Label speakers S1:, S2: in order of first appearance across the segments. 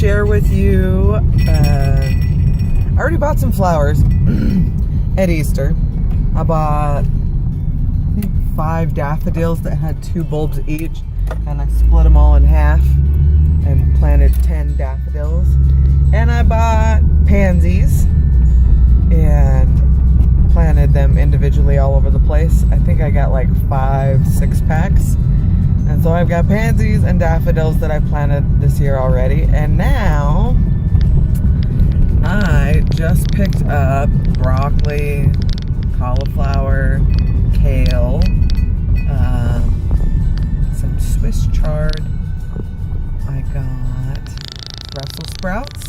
S1: share with you, I already bought some flowers at Easter. I bought, I think, 5 daffodils that had 2 bulbs each, and I split them all in half and planted 10 daffodils. And I bought pansies and planted them individually all over the place. I think I got like 5 6-packs. And so I've got pansies and daffodils that I planted this year already. And now I just picked up broccoli, cauliflower, kale, some Swiss chard. I got Brussels sprouts.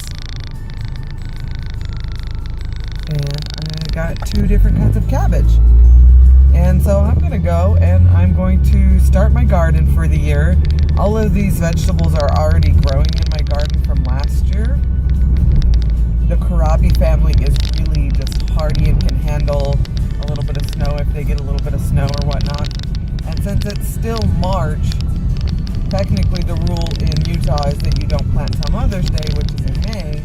S1: And I got 2 different kinds of cabbage. And so I'm going to go and I'm going to start my garden for the year. All of these vegetables are already growing in my garden from last year. The Karabi family is really just hardy and can handle a little bit of snow if they get a little bit of snow or whatnot. And since it's still March, technically the rule in Utah is that you don't plant till Mother's Day, which is in May.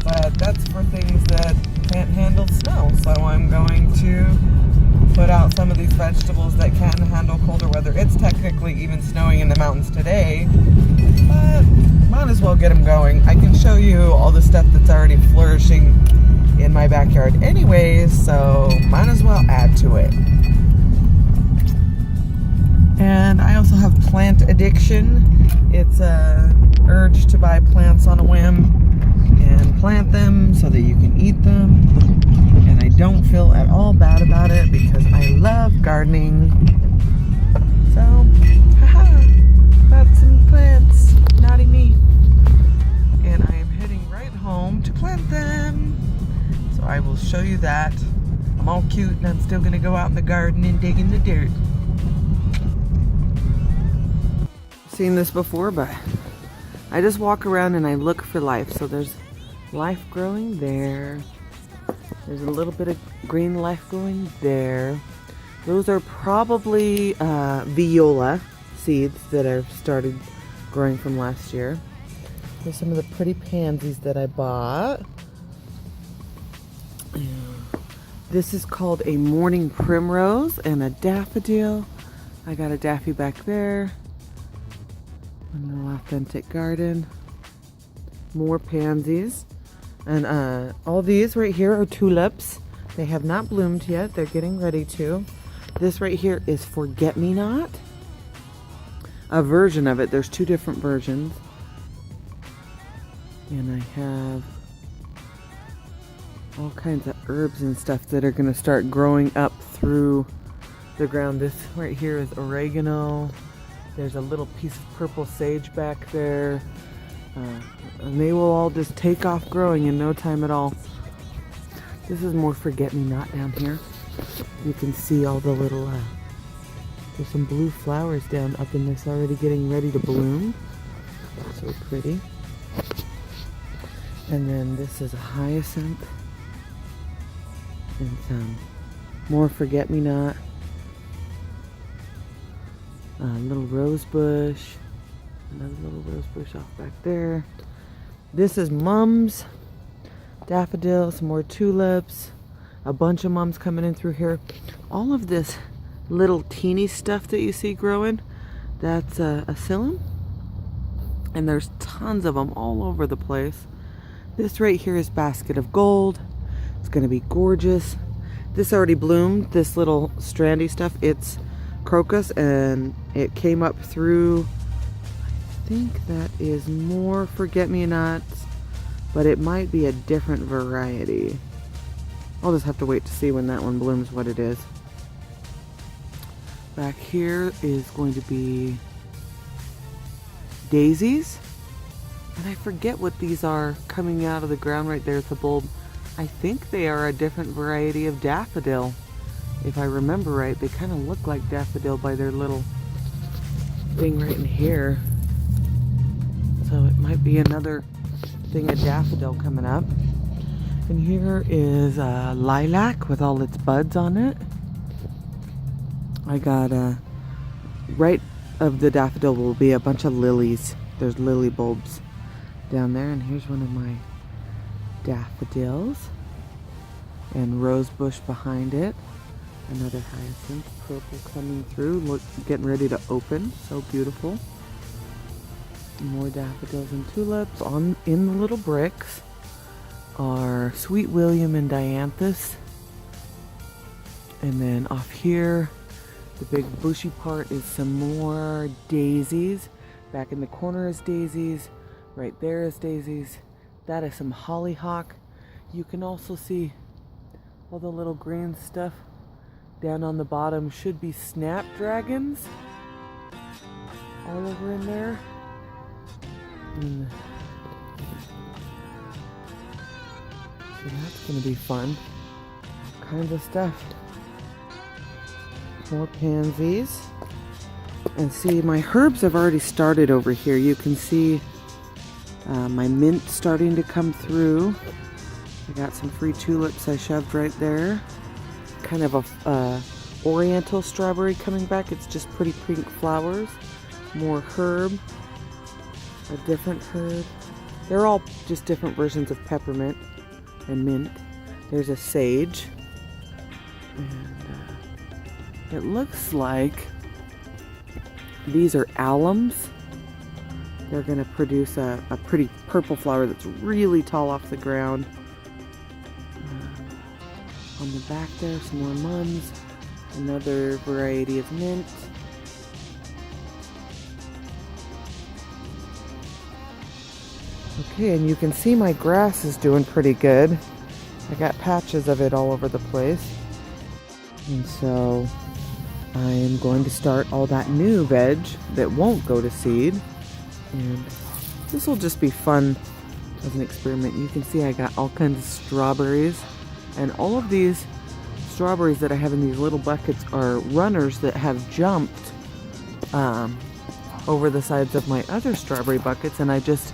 S1: But that's for things that can't handle snow. So I'm going to put out some of these vegetables that can handle colder weather. It's technically even snowing in the mountains today, but might as well get them going. I can show you all the stuff that's already flourishing in my backyard anyways, so might as well add to it. And I also have plant addiction. It's a urge to buy plants on a whim and plant them so that you can eat them. And I don't feel at all bad about it because I love gardening. So, haha, got some plants. Naughty me. And I am heading right home to plant them. So I will show you that. I'm all cute and I'm still going to go out in the garden and dig in the dirt. Seen this before, but I just walk around and I look for life. So there's life growing there. There's a little bit of green life growing there. Those are probably viola seeds that have started growing from last year. Here's some of the pretty pansies that I bought. This is called a morning primrose and a daffodil. I got a daffy back there. An authentic garden. More pansies. And all these right here are tulips. They have not bloomed yet. They're getting ready to. This right here is forget-me-not. A version of it. There's 2 different versions. And I have all kinds of herbs and stuff that are going to start growing up through the ground. This right here is oregano. There's a little piece of purple sage back there. And they will all just take off growing in no time at all. This is more forget-me-not down here. You can see all the little, there's some blue flowers down up in this already getting ready to bloom. So pretty. And then this is a hyacinth. And some more forget-me-not. A little rose bush. Another little rose bush off back there. This is mums, daffodils, some more tulips, a bunch of mums coming in through here. All of this little teeny stuff that you see growing, that's psyllium. And there's tons of them all over the place. This right here is basket of gold. It's going to be gorgeous. This already bloomed, this little strandy stuff. It's crocus and it came up through, I think that is more forget-me-nots, but it might be a different variety. I'll just have to wait to see when that one blooms what it is. Back here is going to be daisies. And I forget what these are coming out of the ground right there at the bulb. I think they are a different variety of daffodil. If I remember right, they kind of look like daffodil by their little thing right in here. So it might be another thing of daffodil coming up. And here is lilac with all its buds on it. I got right of the daffodil will be a bunch of lilies. There's lily bulbs. down there, and here's one of my daffodils, and rose bush behind it. Another hyacinth, purple coming through, look, getting ready to open. So beautiful. More daffodils and tulips. In the little bricks are Sweet William and Dianthus. And then off here, the big bushy part is some more daisies. Back in the corner is daisies. Right there is daisies. That is some hollyhock. You can also see all the little green stuff down on the bottom should be snapdragons all over in there. So that's going to be fun. All kinds of stuff. More pansies. And see, my herbs have already started over here. You can see my mint starting to come through. I got some free tulips I shoved right there. Kind of a oriental strawberry coming back. It's just pretty pink flowers. More herb. A different herb. They're all just different versions of peppermint and mint. There's a sage. And it looks like these are alums. They're going to produce a pretty purple flower that's really tall off the ground. On the back there, some more mums. Another variety of mint. Okay, and you can see my grass is doing pretty good. I got patches of it all over the place. And so I am going to start all that new veg that won't go to seed. And this will just be fun as an experiment. You can see I got all kinds of strawberries. And all of these strawberries that I have in these little buckets are runners that have jumped over the sides of my other strawberry buckets. And I just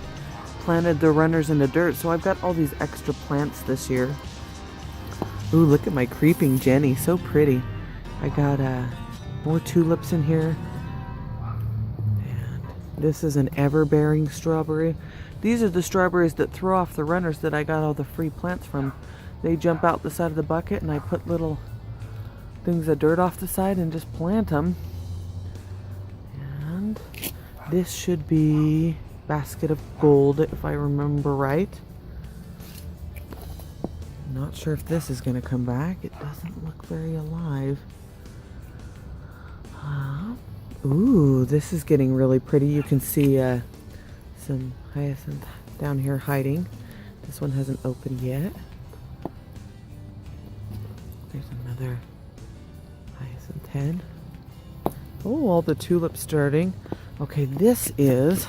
S1: planted the runners in the dirt. So I've got all these extra plants this year. Ooh, look at my creeping Jenny. So pretty. I got more tulips in here. And this is an ever-bearing strawberry. These are the strawberries that throw off the runners that I got all the free plants from. They jump out the side of the bucket, and I put little things of dirt off the side and just plant them. And this should be basket of gold, if I remember right. Not sure if this is going to come back. It doesn't look very alive. Ooh, this is getting really pretty. You can see some hyacinth down here hiding. This one hasn't opened yet. There's another hyacinth head. Oh, all the tulips starting. Okay, this is,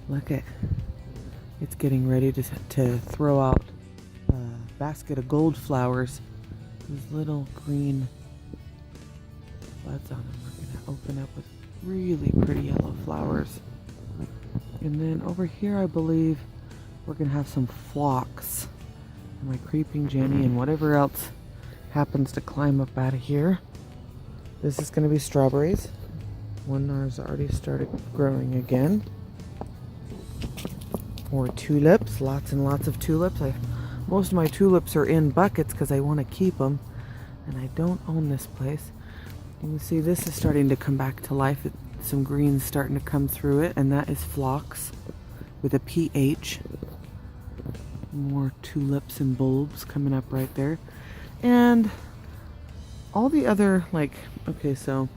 S1: look at, it's getting ready to throw out a basket of gold flowers. These little green buds on them are going to open up with really pretty yellow flowers. And then over here, I believe we're going to have some phlox. My creeping Jenny and whatever else happens to climb up out of here. This is going to be strawberries. One has already started growing again. More tulips, lots and lots of tulips. Most of my tulips are in buckets because I want to keep them, and I don't own this place. You can see this is starting to come back to life. Some green's starting to come through it, and that is phlox with a PH. More tulips and bulbs coming up right there. And all the other, like, okay, so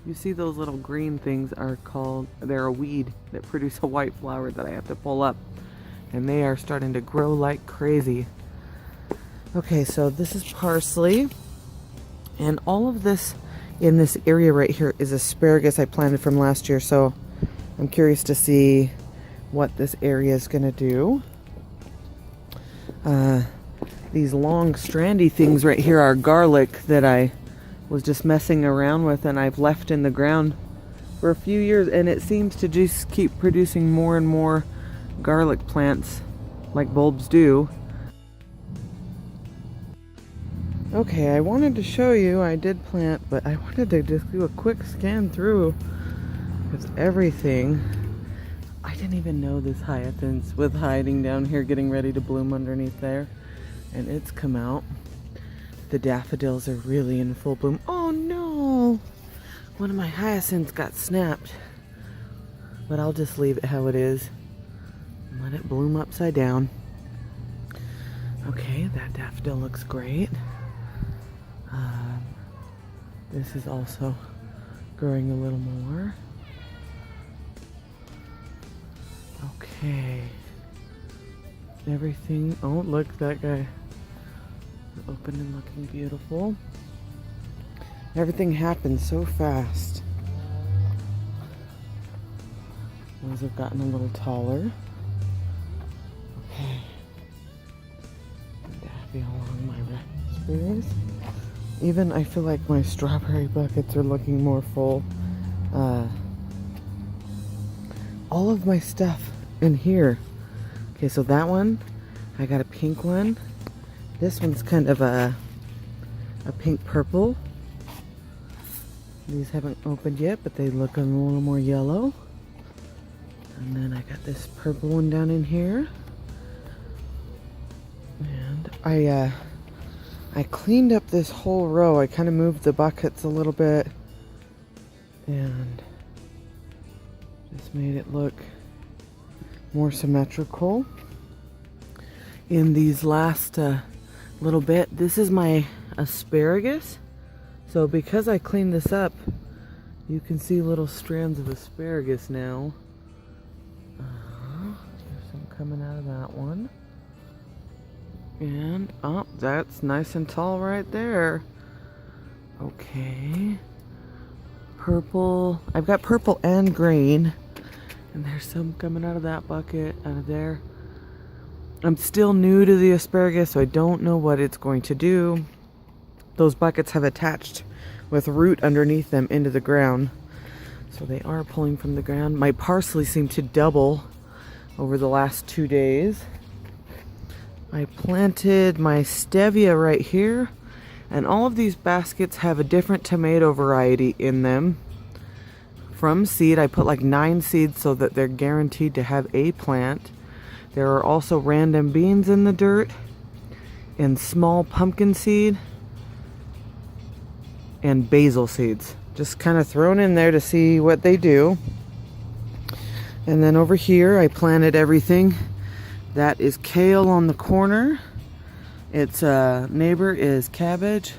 S1: you see those little green things are called, they're a weed that produce a white flower that I have to pull up. And they are starting to grow like crazy. Okay, so this is parsley. And all of this in this area right here is asparagus I planted from last year. So I'm curious to see what this area is going to do. These long strandy things right here are garlic that I was just messing around with, and I've left in the ground for a few years, and it seems to just keep producing more and more garlic plants like bulbs do. Okay, I wanted to show you, I did plant, but I wanted to just do a quick scan through because everything I didn't even know this hyacinth was hiding down here getting ready to bloom underneath there. And it's come out. The daffodils are really in full bloom. Oh no! One of my hyacinths got snapped. But I'll just leave it how it is and let it bloom upside down. Okay, that daffodil looks great. This is also growing a little more. Okay. Everything, oh look, that guy open and looking beautiful. Everything happened so fast. Those have gotten a little taller. Okay. Daffy along my raspberries. Even I feel like my strawberry buckets are looking more full. All of my stuff in here. Okay, so that one, I got a pink one. This one's kind of a pink purple. These haven't opened yet, but they look a little more yellow. And then I got this purple one down in here. And I cleaned up this whole row. I kind of moved the buckets a little bit and just made it look more symmetrical. In these last little bit, this is my asparagus. So because I cleaned this up, you can see little strands of asparagus now. There's some coming out of that one. And, oh, that's nice and tall right there. Okay. Purple. I've got purple and green. And there's some coming out of that bucket, out of there. I'm still new to the asparagus, so I don't know what it's going to do. Those buckets have attached with root underneath them into the ground. So they are pulling from the ground. My parsley seemed to double over the last 2 days. I planted my stevia right here, and all of these baskets have a different tomato variety in them. From seed, I put like 9 seeds so that they're guaranteed to have a plant. There are also random beans in the dirt, and small pumpkin seed, and basil seeds. Just kind of thrown in there to see what they do. And then over here, I planted everything. That is kale on the corner. Its neighbor is cabbage.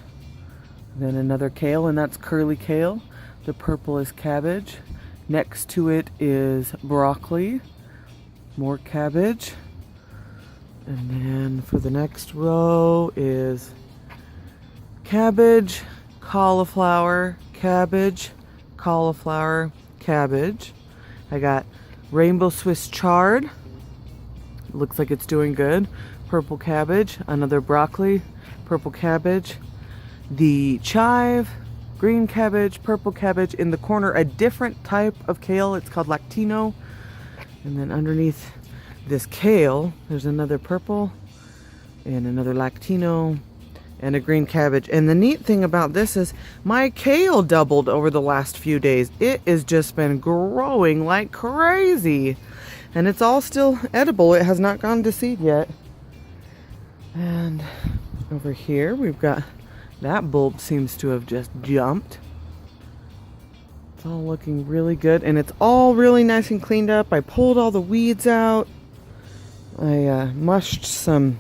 S1: Then another kale, and that's curly kale. The purple is cabbage. Next to it is broccoli. More cabbage. And then for the next row is cabbage, cauliflower, cabbage, cauliflower, cabbage. I got rainbow Swiss chard. Looks like it's doing good. Purple cabbage, another broccoli, purple cabbage, the chive, green cabbage, purple cabbage. In the corner, a different type of kale. It's called lactino. And then underneath this kale, there's another purple and another lactino and a green cabbage. And the neat thing about this is my kale doubled over the last few days. It has just been growing like crazy. And it's all still edible. It has not gone to seed yet. And over here we've got that bulb seems to have just jumped. It's all looking really good, and it's all really nice and cleaned up. I pulled all the weeds out. I mushed some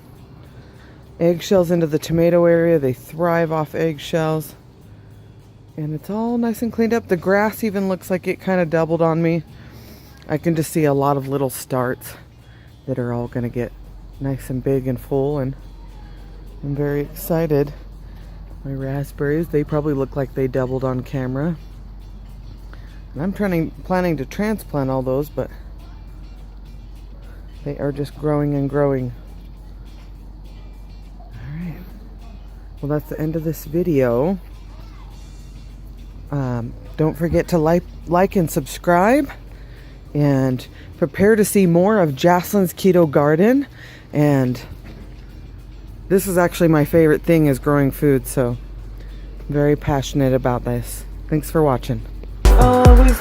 S1: eggshells into the tomato area. They thrive off eggshells. And it's all nice and cleaned up. The grass even looks like it kind of doubled on me. I can just see a lot of little starts that are all going to get nice and big and full, and I'm very excited. My raspberries, they probably look like they doubled on camera. And I'm planning to transplant all those, but they are just growing and growing. Alright. Well, that's the end of this video. Don't forget to like and subscribe. And prepare to see more of Jaslyn's Keto Garden. And this is actually my favorite thing, is growing food, so I'm very passionate about this. Thanks for watching. Always